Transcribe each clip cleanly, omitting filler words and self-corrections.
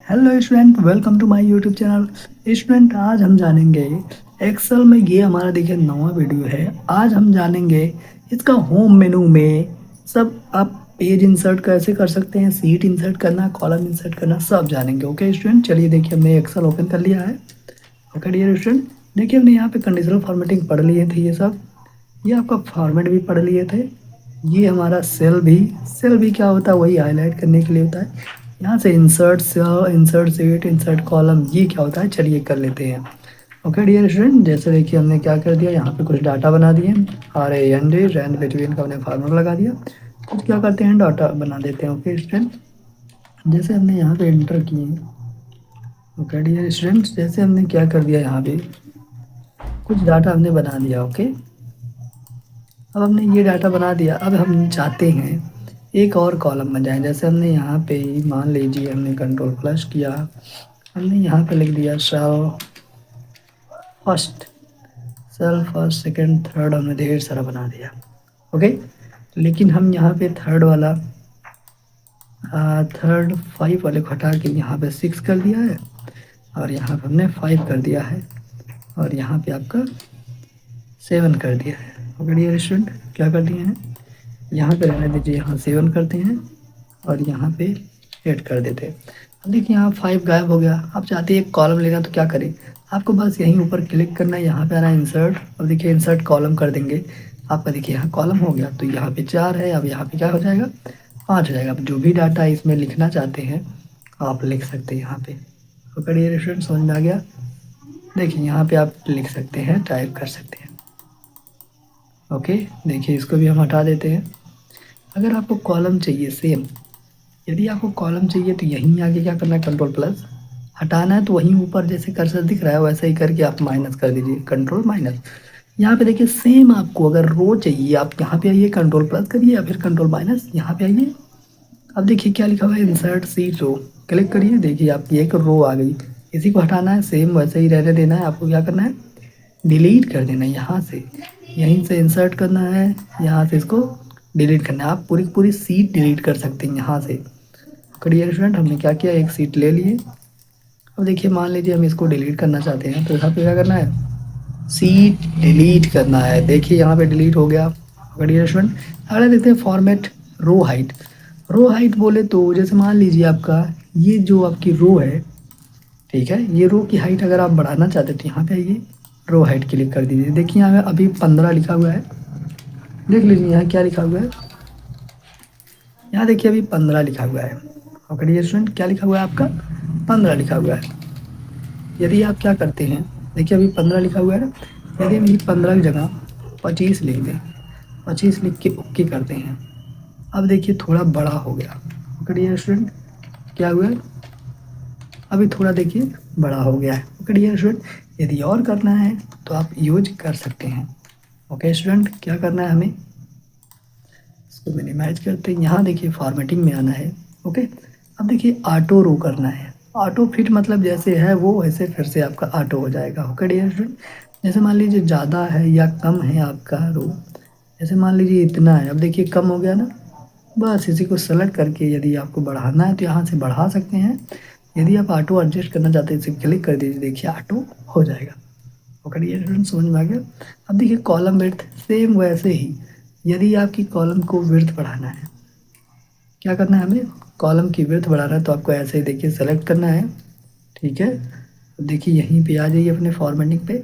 Hello student, welcome to my YouTube channel. Student, आज हम जानेंगे एक्सेल में। ये हमारा देखिए नवा वीडियो है। आज हम जानेंगे इसका होम मेनू में सब आप पेज इंसर्ट कैसे कर सकते हैं, सीट इंसर्ट करना, कॉलम इंसर्ट करना, सब जानेंगे। ओके स्टूडेंट, चलिए देखिए हमने एक्सेल ओपन कर लिया है। ओके डियर स्टूडेंट, देखिए हमने यहाँ पे कंडीशनल फॉर्मेटिंग पढ़ लिए थे। ये सब ये आपका फॉर्मेट भी पढ़ लिए थे। ये हमारा सेल भी क्या होता है, वही हाईलाइट करने के लिए होता है। यहाँ से insert cell, insert sheet, insert column, ये क्या होता है चलिए कर लेते हैं। ओके डियर स्टूडेंट, जैसे देखिए हमने क्या कर दिया, यहाँ पे कुछ डाटा बना दिए। RAND रैंड बिटवीन का हमने फार्मूला लगा दिया। अब क्या करते हैं, डाटा बना देते हैं। ओके स्टूडेंट, जैसे हमने यहाँ पे एंटर किए। ओके डियर स्टूडेंट्स, जैसे हमने क्या कर दिया, यहाँ पे कुछ डाटा हमने बना दिया। ओके, अब हमने ये डाटा बना दिया। अब हम चाहते हैं एक और कॉलम बन जाए। जैसे हमने यहाँ पे ही मान लीजिए हमने कंट्रोल प्लस किया, हमने यहाँ पे लिख दिया first cell first second third, हमने ढेर सारा बना दिया। ओके, लेकिन हम यहाँ पे थर्ड वाला थर्ड 5 वाले को हटा के यहाँ पे 6 कर दिया है, और यहाँ पे हमने 5 कर दिया है, और यहाँ पे आपका 7 कर दिया है। ओके डियर स्टूडेंट, क्या कर दिए हैं, यहाँ पे रहने दीजिए, यहाँ 7 करते हैं और यहाँ पे 8 कर देते हैं। अब देखिए यहाँ 5 गायब हो गया। आप चाहते हैं एक कॉलम लेना, तो क्या करें, आपको बस यहीं ऊपर क्लिक करना है, यहाँ पे आना इंसर्ट। अब देखिए इंसर्ट कॉलम कर देंगे। आपका देखिए यहाँ कॉलम हो गया, तो यहाँ पे 4 है, अब यहाँ पे क्या हो जाएगा, 5 हो जाएगा। अब जो भी डाटा इसमें लिखना चाहते हैं आप लिख सकते हैं यहाँ पे। तो करिए रेस्टोरेंट, समझ में आ गया। देखिए यहाँ पे आप लिख सकते हैं, टाइप कर सकते हैं। ओके, देखिए इसको भी हम हटा देते हैं। अगर आपको कॉलम चाहिए सेम, यदि आपको कॉलम चाहिए तो यहीं आगे क्या करना है, कंट्रोल प्लस। हटाना है तो वहीं ऊपर जैसे कर्सर दिख रहा है वैसे ही करके आप माइनस कर दीजिए, कंट्रोल माइनस। यहाँ पे देखिए सेम, आपको अगर रो चाहिए आप यहाँ पे आइए, कंट्रोल प्लस करिए या फिर कंट्रोल माइनस, यहाँ पे आइए। अब देखिए क्या लिखा हुआ है, इंसर्ट सीट रो, क्लिक करिए। देखिए आपकी एक रो आ गई। इसी को हटाना है, सेम वैसे ही रहने देना है। आपको क्या करना है, डिलीट कर देना है यहाँ से। यहीं से इंसर्ट करना है, यहाँ से इसको डिलीट करना है। आप पूरी पूरी सीट डिलीट कर सकते हैं यहाँ से। करिए स्टूडेंट, हमने क्या किया, एक सीट ले लिए। अब देखिए मान लीजिए हम इसको डिलीट करना चाहते हैं, तो यहाँ पे क्या करना है, सीट डिलीट करना है। देखिए यहाँ पे डिलीट हो गया। करिए स्टूडेंट, अगला देखते हैं format row height. Row height बोले तो जैसे मान लीजिए आपका ये जो आपकी रो है, ठीक है, ये रो की हाइट अगर आप बढ़ाना चाहते हैं तो यहाँ पे आइए, रो हाइट क्लिक कर दीजिए। देखिए यहाँ पे अभी 15 लिखा हुआ है। देख लीजिए यहाँ क्या लिखा हुआ है, यहाँ देखिए अभी 15 लिखा हुआ है। और करिए स्टूडेंट, क्या लिखा हुआ है आपका, 15 लिखा हुआ है। यदि आप क्या करते हैं, देखिए अभी 15 लिखा हुआ है ना, यदि हम 15 की जगह 25 लिख दें, 25 लिख के ओके करते हैं। अब देखिए थोड़ा बड़ा हो गया। करिए स्टूडेंट, क्या हुआ है, अभी थोड़ा देखिए बड़ा हो गया है। ओके डियर स्टूडेंट, यदि और करना है तो आप यूज कर सकते हैं। ओके स्टूडेंट, क्या करना है, हमें इसको मिनिमाइज करते हैं। यहाँ देखिए फॉर्मेटिंग में आना है। ओके, अब देखिए ऑटो रो करना है। ऑटो फिट मतलब जैसे है वो वैसे फिर से आपका ऑटो हो जाएगा। ओके डियर स्टूडेंट, जैसे मान लीजिए ज़्यादा है या कम है आपका रो, जैसे मान लीजिए इतना है, अब देखिए कम हो गया ना, बस इसी को सेलेक्ट करके यदि आपको बढ़ाना है तो यहाँ से बढ़ा सकते हैं। यदि आप ऑटो एडजस्ट करना चाहते हैं, इसे क्लिक कर दीजिए, देखिए ऑटो हो जाएगा। ओके ये स्टूडेंट, समझ में आ गया। अब देखिए कॉलम विड्थ सेम वैसे ही, यदि आपकी कॉलम को विड्थ बढ़ाना है, क्या करना है, हमें कॉलम की विड्थ बढ़ाना है, तो आपको ऐसे ही देखिए सेलेक्ट करना है। ठीक है, अब देखिए यहीं पे आ जाइए अपने फॉर्मेटिंग पे,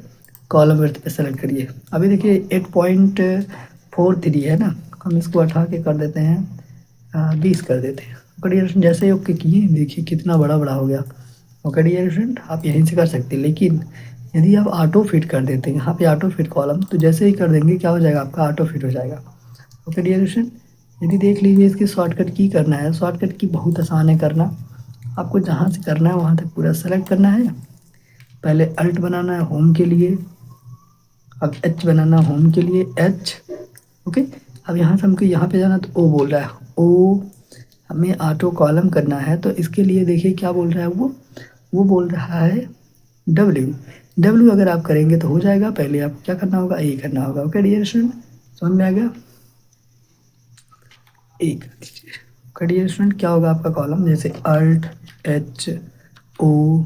कॉलम विड्थ पे सेलेक्ट करिए। अभी देखिए 8.43 है ना, हम इसको उठा के कर देते हैं 20 कर देते हैं। ओके डियर स्टूडेंट, जैसे ही ओके किए देखिए कितना बड़ा बड़ा हो गया। ओके डियर स्टूडेंट, आप यहीं से कर सकते हैं, लेकिन यदि आप ऑटो फिट कर देते हैं यहाँ पे ऑटो फिट कॉलम, तो जैसे ही कर देंगे क्या हो जाएगा, आपका ऑटो फिट हो जाएगा। ओके डियर स्टूडेंट, यदि देख लीजिए इसकी शॉर्टकट की करना है, शॉर्टकट की बहुत आसान है करना। आपको जहाँ से करना है वहाँ तक पूरा सेलेक्ट करना है। पहले अल्ट बनाना है होम के लिए, अब एच बनाना होम के लिए, एच। ओके, अब यहाँ से हमको यहाँ पे जाना, तो ओ बोल रहा है, ओ हमें ऑटो कॉलम करना है, तो इसके लिए देखिए क्या बोल रहा है वो बोल रहा है डब्ल्यू। डब्ल्यू अगर आप करेंगे तो हो जाएगा, पहले आपको क्या करना होगा, ए करना होगा। ओके डियर स्टूडेंट, समझ में आ गया, ए कर दीजिए। ओके डियर स्टूडेंट, क्या होगा आपका कॉलम, जैसे अल्ट एच ओ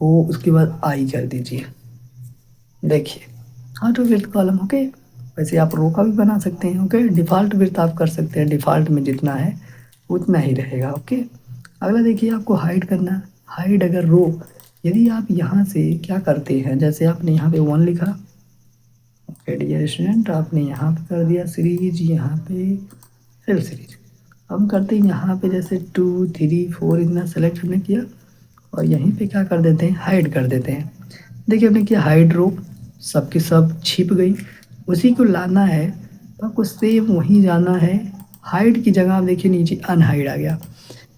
ओ, उसके बाद आई कर दीजिए। देखिए ऑटो विड्थ कॉलम। ओके, वैसे आप रो का भी बना सकते हैं। ओके, डिफ़ॉल्ट विड्थ आप कर सकते हैं, डिफ़ॉल्ट में जितना है उतना ही रहेगा। ओके, अगला देखिए आपको हाइड करना। हाइड अगर रो, यदि आप यहाँ से क्या करते हैं, जैसे आपने यहाँ पे 1 लिखा, ओके डियर स्टूडेंट, आपने यहाँ पे कर दिया सीरीज, यहाँ पे फिर सीरीज। हम करते हैं यहाँ पे जैसे 2 3 4 इतना सेलेक्ट हमने किया और यहीं पे क्या कर देते हैं, हाइड कर देते हैं। देखिए हमने किया हाइड रो, सब की सब छिप गई। उसी को लाना है तो आपको सेम वहीं जाना है। हाइड की जगह आप देखिए नीचे अनहाइड आ गया,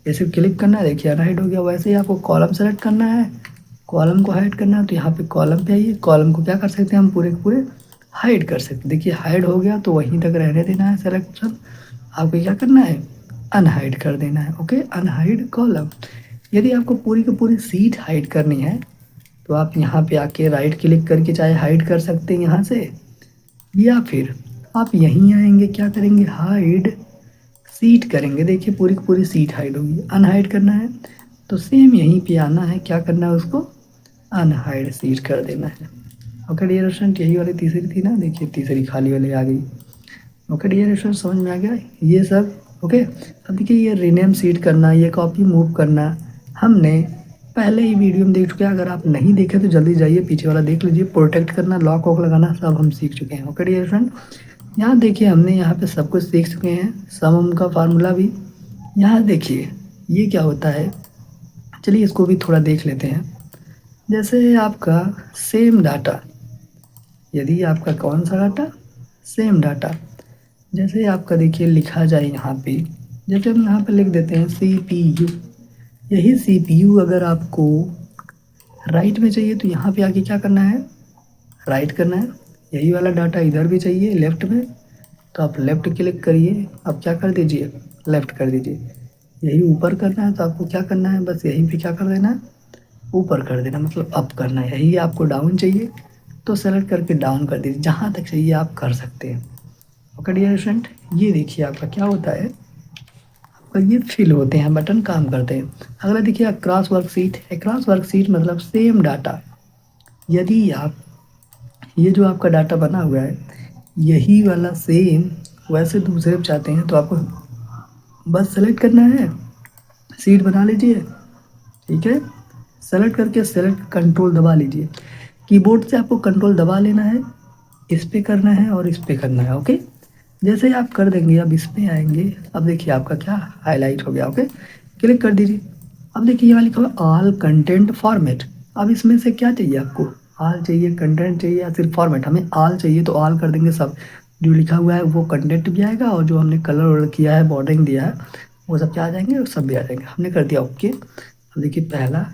जैसे क्लिक करना है, देखिए अनहाइड हो गया। वैसे ही आपको कॉलम सेलेक्ट करना है, कॉलम को हाइड करना है तो यहाँ पे कॉलम पे आइए। कॉलम को क्या कर सकते हैं हम, पूरे के पूरे हाइड कर सकते हैं। देखिए हाइड हो गया तो वहीं तक रहने देना है सेलेक्शन। आपको क्या करना है, अनहाइड कर देना है। Okay, unhide column. यदि आपको पूरी की पूरी सीट हाइड करनी है तो आप यहाँ पे आके राइट क्लिक करके चाहे हाइड कर सकते हैं यहाँ से, या फिर आप यहीं आएंगे, क्या करेंगे, हाइड सीट करेंगे। देखिए पूरी की पूरी सीट हाइड होगी। अनहाइड करना है तो सेम यहीं पे आना है, क्या करना है, उसको अनहाइड सीट कर देना है। ओके डियर स्टूडेंट, यही वाली तीसरी थी ना, देखिए तीसरी खाली वाली आ गई। ओके डियर स्टूडेंट, समझ में आ गया ये सब। ओके, अब देखिए ये रीनेम सीट करना, ये कॉपी मूव करना हमने पहले ही वीडियो में देख चुके हैं। अगर आप नहीं देखे तो जल्दी जाइए पीछे वाला देख लीजिए। प्रोटेक्ट करना, लॉक वॉक लगाना सब हम सीख चुके हैं। ओके डियर फ्रेंड, यहाँ देखिए हमने यहाँ पे सब कुछ सीख चुके हैं, सम का फार्मूला भी। यहाँ देखिए ये क्या होता है, चलिए इसको भी थोड़ा देख लेते हैं। जैसे आपका सेम डाटा, यदि आपका कौन सा डाटा, सेम डाटा, जैसे आपका देखिए लिखा जाए यहाँ पे, जैसे हम यहाँ पे लिख देते हैं CPU। यही CPU अगर आपको राइट में चाहिए तो यहाँ पे आके क्या करना है, राइट करना है। यही वाला डाटा इधर भी चाहिए लेफ्ट में तो आप लेफ़्ट क्लिक करिए। अब क्या कर दीजिए, लेफ़्ट कर दीजिए। यही ऊपर करना है तो आपको क्या करना है, बस यहीं पे क्या कर देना है, ऊपर कर देना, मतलब अप करना है। यही आपको डाउन चाहिए तो सेलेक्ट करके डाउन कर दीजिए, जहाँ तक चाहिए आप कर सकते हैं। ओके डियर स्टूडेंट, ये देखिए आपका क्या होता है, आपका ये फिल होते हैं, बटन काम करते हैं। अगला देखिए क्रॉस वर्कशीट। क्रॉस वर्कशीट मतलब सेम डाटा, यदि आप ये जो आपका डाटा बना हुआ है यही वाला सेम वैसे दूसरे पे चाहते हैं तो आपको बस सेलेक्ट करना है, सीट बना लीजिए। ठीक है, सेलेक्ट करके सेलेक्ट कंट्रोल दबा लीजिए। कीबोर्ड से आपको कंट्रोल दबा लेना है, इस पे करना है और इस पे करना है। ओके, जैसे ही आप कर देंगे अब इस पे आएंगे, अब देखिए आपका क्या हाईलाइट हो गया। ओके, क्लिक कर दीजिए। अब देखिए ये वाली खबर ऑल कंटेंट फॉर्मेट। अब इसमें से क्या चाहिए आपको, ऑल चाहिए, कंटेंट चाहिए या सिर्फ फॉर्मेट। हमें ऑल चाहिए तो ऑल कर देंगे, सब जो लिखा हुआ है वो कंटेंट भी आएगा और जो हमने कलर वर्ड किया है, बॉर्डरिंग दिया है, वो सब क्या आ जाएंगे और सब भी आ जाएंगे। हमने कर दिया ओके। अब देखिए पहला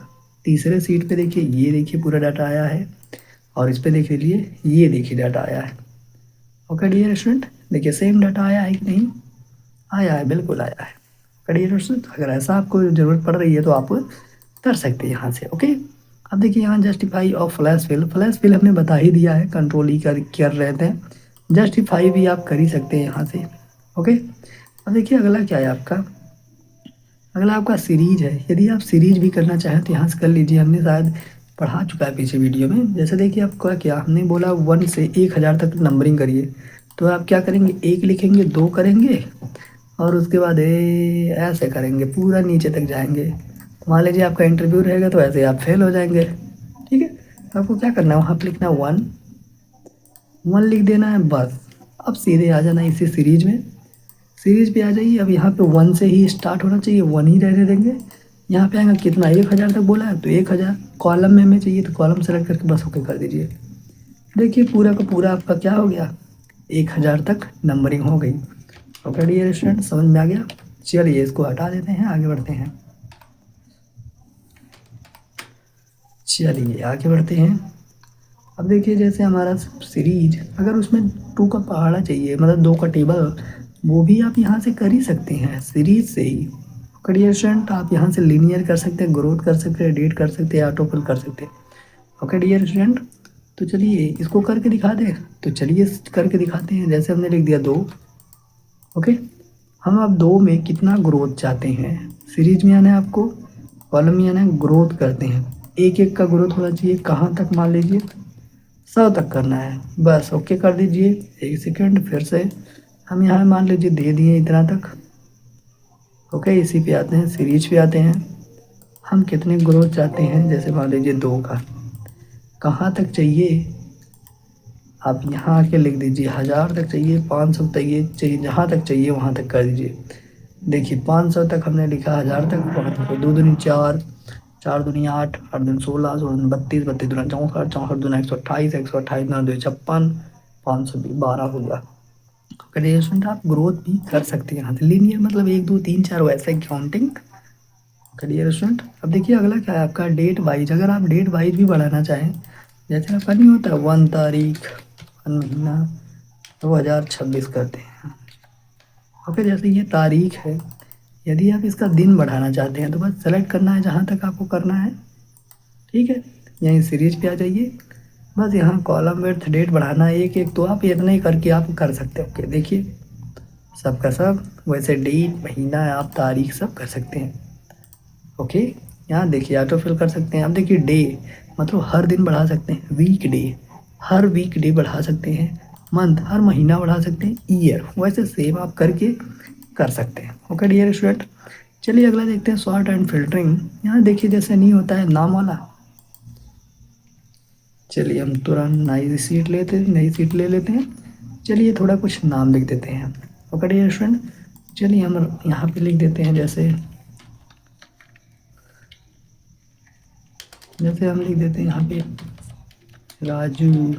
तीसरे सीट पे देखिए, ये देखिए पूरा डाटा आया है और इस पे देख लीजिए, ये देखिए डाटा आया है। ओके डियर स्टूडेंट, देखिए सेम डाटा आया है कि नहीं, आया है, बिल्कुल आया है। डियर स्टूडेंट, अगर ऐसा आपको ज़रूरत पड़ रही है तो आप कर सकते हैं यहाँ से। ओके, अब देखिए यहाँ जस्टिफाई और फ्लैश फिल। फ्लैश फिल हमने बता ही दिया है, कंट्रोल ही कर रहे थे। जस्टिफाई भी आप कर ही सकते हैं यहाँ से। ओके, अब देखिए अगला क्या है आपका, अगला आपका सीरीज है। यदि आप सीरीज भी करना चाहें तो यहाँ से कर लीजिए, हमने शायद पढ़ा चुका है पीछे वीडियो में। जैसे देखिए आपका क्या हमने बोला 1 से 1000 तक नंबरिंग करिए, तो आप क्या करेंगे, 1 लिखेंगे, 2 करेंगे और उसके बाद ऐसे करेंगे, पूरा नीचे तक जाएंगे। मान लीजिए आपका इंटरव्यू रहेगा तो ऐसे आप फेल हो जाएंगे। ठीक है, तो आपको क्या करना है, वहाँ पर लिखना 1 1 लिख देना है बस। अब सीधे आ जाना इसी सीरीज में, सीरीज पे आ जाइए। अब यहाँ पे 1 से ही स्टार्ट होना चाहिए, 1 ही रहने देंगे। यहाँ पे आएगा कितना, 1000 तक बोला है तो 1000। कॉलम में हमें चाहिए तो कॉलम सेलेक्ट करके बस ओके कर दीजिए। देखिए पूरा का पूरा आपका क्या हो गया, 1000 तक नंबरिंग हो गई। ओके डियर स्टूडेंट, समझ में आ गया। चलिए इसको हटा देते हैं, आगे बढ़ते हैं। चलिए आगे बढ़ते हैं। अब देखिए जैसे हमारा सीरीज, अगर उसमें 2 का पहाड़ा चाहिए, मतलब 2 का टेबल, वो भी आप यहाँ से कर ही सकते हैं सीरीज से ही। करियर स्टूडेंट, आप यहाँ से लीनियर कर सकते हैं, ग्रोथ कर सकते हैं, एडिट कर सकते हैं, ऑटो फिल कर सकते हैं। ओके डियर स्टूडेंट, तो चलिए इसको करके दिखा दें। तो चलिए करके दिखाते हैं। जैसे हमने लिख दिया 2। ओके, हम अब 2 में कितना ग्रोथ चाहते हैं, सीरीज में आना है आपको। कॉलम यानी ग्रोथ करते हैं, एक एक का ग्रोथ होना चाहिए। कहाँ तक? मान लीजिए 100 तक करना है, बस ओके कर दीजिए। एक सेकेंड, फिर से हम यहाँ मान लीजिए दे दिए इतना तक। ओके, इसी पे आते हैं, सीरीज पे आते हैं। हम कितने ग्रोथ चाहते हैं? जैसे मान लीजिए 2 का। कहाँ तक चाहिए? आप यहाँ आके लिख दीजिए 1000 तक चाहिए, 500 तक चाहिए, जहाँ तक चाहिए वहाँ तक कर दीजिए। देखिए 500 तक हमने लिखा, 1000 तक, वहाँ तक 2 दूनी 4, 4 दूनी 8, 8 दूनी 16, 16 दूनी 32, 32 दूना 64, 64 दूना 128, 128 दूना 256, 512 हो गया। क्रिएशन आप ग्रोथ भी कर सकते हैं यहाँ से। लीनियर मतलब 1 2 3 4 वैसे काउंटिंग करिए स्टूडेंट। अब देखिए अगला क्या है आपका, डेट वाइज। अगर आप डेट वाइज भी बढ़ाना चाहें, जैसे आपका नहीं होता 1 तारीख 1 महीना 2026 करते हैं। ओके, जैसे ये तारीख है, यदि आप इसका दिन बढ़ाना चाहते हैं तो बस सेलेक्ट करना है जहाँ तक आपको करना है। ठीक है, यहीं सीरीज पे आ जाइए, बस यहाँ कॉलम विड्थ डेट बढ़ाना है एक एक, तो आप इतना ही करके आप कर सकते हो। ओके, देखिए सबका सब, वैसे डेट महीना आप तारीख सब कर सकते हैं। ओके, यहाँ देखिए ऑटो फिल कर सकते हैं। अब देखिए डे मतलब हर दिन बढ़ा सकते हैं, वीक डे हर वीक डे बढ़ा सकते हैं, मंथ हर महीना बढ़ा सकते हैं, ईयर वैसे सेम आप करके कर सकते हैं। ओके डियर स्टूडेंट, चलिए अगला देखते हैं सॉर्ट एंड फिल्टरिंग। यहाँ देखिए जैसे नहीं होता है नाम वाला, चलिए हम तुरंत नई सीट ले लेते हैं। चलिए थोड़ा कुछ नाम लिख देते हैं। ओके डियर स्टूडेंट, चलिए हम यहाँ पे लिख देते हैं, जैसे हम लिख देते हैं यहाँ पे राजू,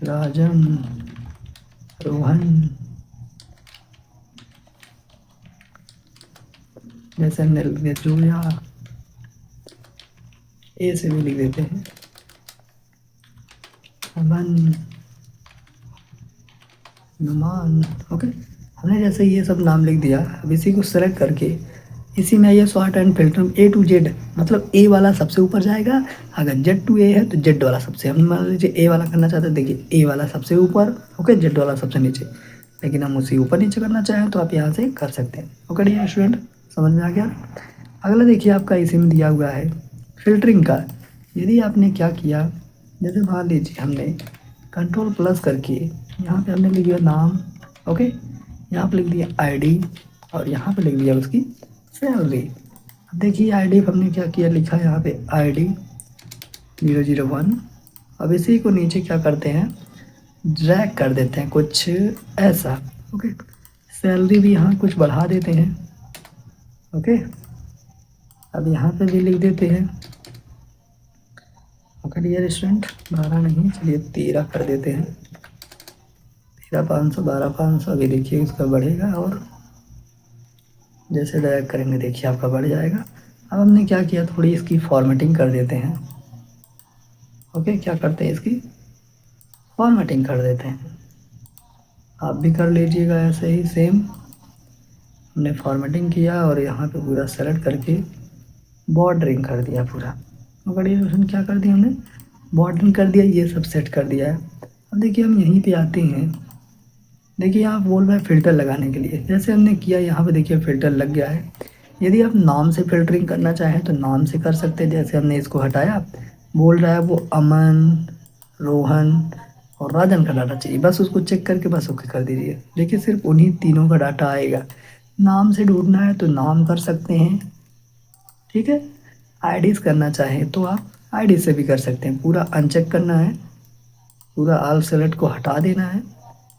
राजन, रोहन, जैसे हमने लिख दिया जोया, ए से भी लिख देते हैं अमन, नुमान। ओके, हमने जैसे ये सब नाम लिख दिया। अब इसी को सेलेक्ट करके इसी में ये sort and filter A to Z, मतलब ए वाला सबसे ऊपर जाएगा, अगर जेड टू ए है तो जेड वाला सबसे, हम मान लीजिए ए वाला करना चाहते हैं, देखिए ए वाला सबसे ऊपर, ओके, जेड वाला सबसे नीचे। लेकिन हम उसी ऊपर नीचे करना चाहें तो आप यहाँ से कर सकते हैं। ओके डियर स्टूडेंट, समझ में आ गया। अगला देखिए आपका इसी में दिया हुआ है फिल्टरिंग का। यदि आपने क्या किया, जैसे मान लीजिए हमने कंट्रोल प्लस करके यहाँ पे हमने लिख दिया नाम, ओके, यहाँ पे लिख दिया आईडी, और यहाँ पे लिख दिया उसकी सैलरी। अब देखिए आईडी हमने क्या किया, लिखा है यहाँ पे आईडी 001। अब इसी को नीचे क्या करते हैं, ड्रैग कर देते हैं कुछ ऐसा। ओके, सैलरी भी यहाँ कुछ बढ़ा देते हैं। ओके, अब यहाँ पे भी लिख देते हैं। ओके डियर स्टूडेंट, 12 नहीं, चलिए 13 कर देते हैं। 13,500, 12,500। अभी देखिए इसका बढ़ेगा, और जैसे ड्रैग करेंगे देखिए आपका बढ़ जाएगा। अब हमने क्या किया, थोड़ी इसकी फॉर्मेटिंग कर देते हैं। ओके, क्या करते हैं, इसकी फॉर्मेटिंग कर देते हैं। आप भी कर लीजिएगा ऐसे ही सेम। हमने फॉर्मेटिंग किया और यहाँ पे पूरा सेलेक्ट करके बॉर्डरिंग कर दिया पूरा। और ये क्या कर दिया हमने, बॉर्डरिंग कर दिया, ये सब सेट कर दिया है। अब देखिए हम यहीं पे आते हैं, देखिए यहाँ बोल रहा है फ़िल्टर लगाने के लिए, जैसे हमने किया यहाँ पे देखिए फ़िल्टर लग गया है। यदि आप नाम से फ़िल्टरिंग करना चाहें तो नाम से कर सकते हैं। जैसे हमने इसको हटाया, बोल रहा है वो अमन, रोहन और राजन का डाटा चाहिए, बस उसको चेक करके बस ओके कर दीजिए। देखिए सिर्फ उन्हीं तीनों का डाटा आएगा। नाम से ढूंढना है तो नाम कर सकते हैं, ठीक है। आईडीज करना चाहें तो आप आईडी से भी कर सकते हैं। पूरा अनचेक करना है, पूरा ऑल सेलेक्ट को हटा देना है।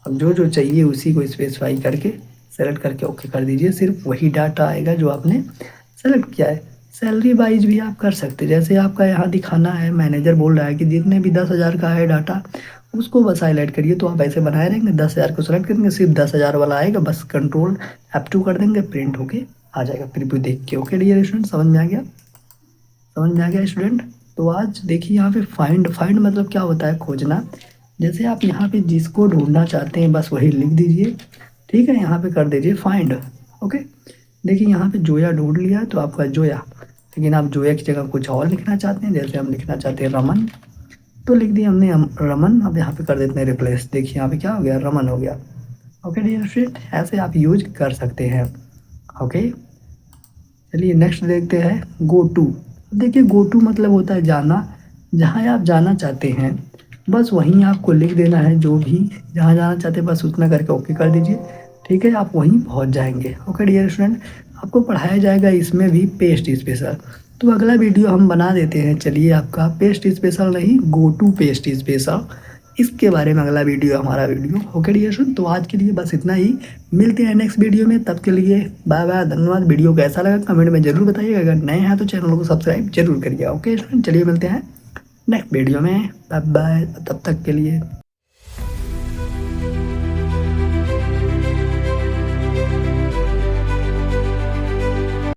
अब जो जो चाहिए उसी को स्पेसिफाई करके सेलेक्ट करके ओके कर दीजिए। सिर्फ वही डाटा आएगा जो आपने सेलेक्ट किया है। सैलरी वाइज भी आप कर सकते हैं। जैसे आपका यहाँ दिखाना है, मैनेजर बोल रहा है कि जितने भी 10,000 का है डाटा उसको बस हाईलाइट करिए, तो आप ऐसे बनाए रहेंगे। 10,000 को सेलेक्ट करेंगे, सिर्फ 10,000 वाला आएगा, बस कंट्रोल F2 कर देंगे, प्रिंट होके आ जाएगा प्रीव्यू देख के। ओके डियर स्टूडेंट, समझ में आ गया, समझ में आ गया स्टूडेंट। तो आज देखिए यहाँ पे फाइंड मतलब क्या होता है, खोजना। जैसे आप यहाँ पे जिसको ढूंढना चाहते हैं बस वही लिख दीजिए, ठीक है। यहाँ पे कर दीजिए फाइंड। ओके, देखिए यहाँ पे जोया ढूंढ लिया तो आपका जोया, लेकिन आप जोया की जगह कुछ और लिखना चाहते हैं, जैसे हम लिखना चाहते हैं रमन, तो लिख दिया हमने रमन। अब यहाँ पे कर देते हैं रिप्लेस, देखिए यहाँ पे क्या हो गया, रमन हो गया। ओके डियर स्टूडेंट, ऐसे आप यूज कर सकते हैं। ओके, चलिए नेक्स्ट देखते हैं गो टू। देखिए गो टू मतलब होता है जाना, जहाँ आप जाना चाहते हैं बस वहीं आपको लिख देना है, जो भी जहाँ जाना चाहते हैं बस उतना करके ओके कर दीजिए, ठीक है, आप वहीं पहुँच जाएंगे। ओके डियर स्टूडेंट, आपको पढ़ाया जाएगा इसमें भी पेस्ट स्पेशल। तो अगला वीडियो हम बना देते हैं, चलिए आपका पेस्ट स्पेशल नहीं, गो टू पेस्ट स्पेशल, इसके बारे में अगला वीडियो हमारा वीडियो। ओके डियर स्टूडेंट, तो आज के लिए बस इतना ही, मिलते हैं नेक्स्ट वीडियो में, तब के लिए बाय बाय, धन्यवाद। वीडियो कैसा लगा कमेंट में जरूर बताइएगा, अगर नए हैं तो चैनल को सब्सक्राइब जरूर करिएगा। ओके स्टूडेंट, चलिए मिलते हैं नेक्स्ट वीडियो में, बाय बाय, तब तक के लिए।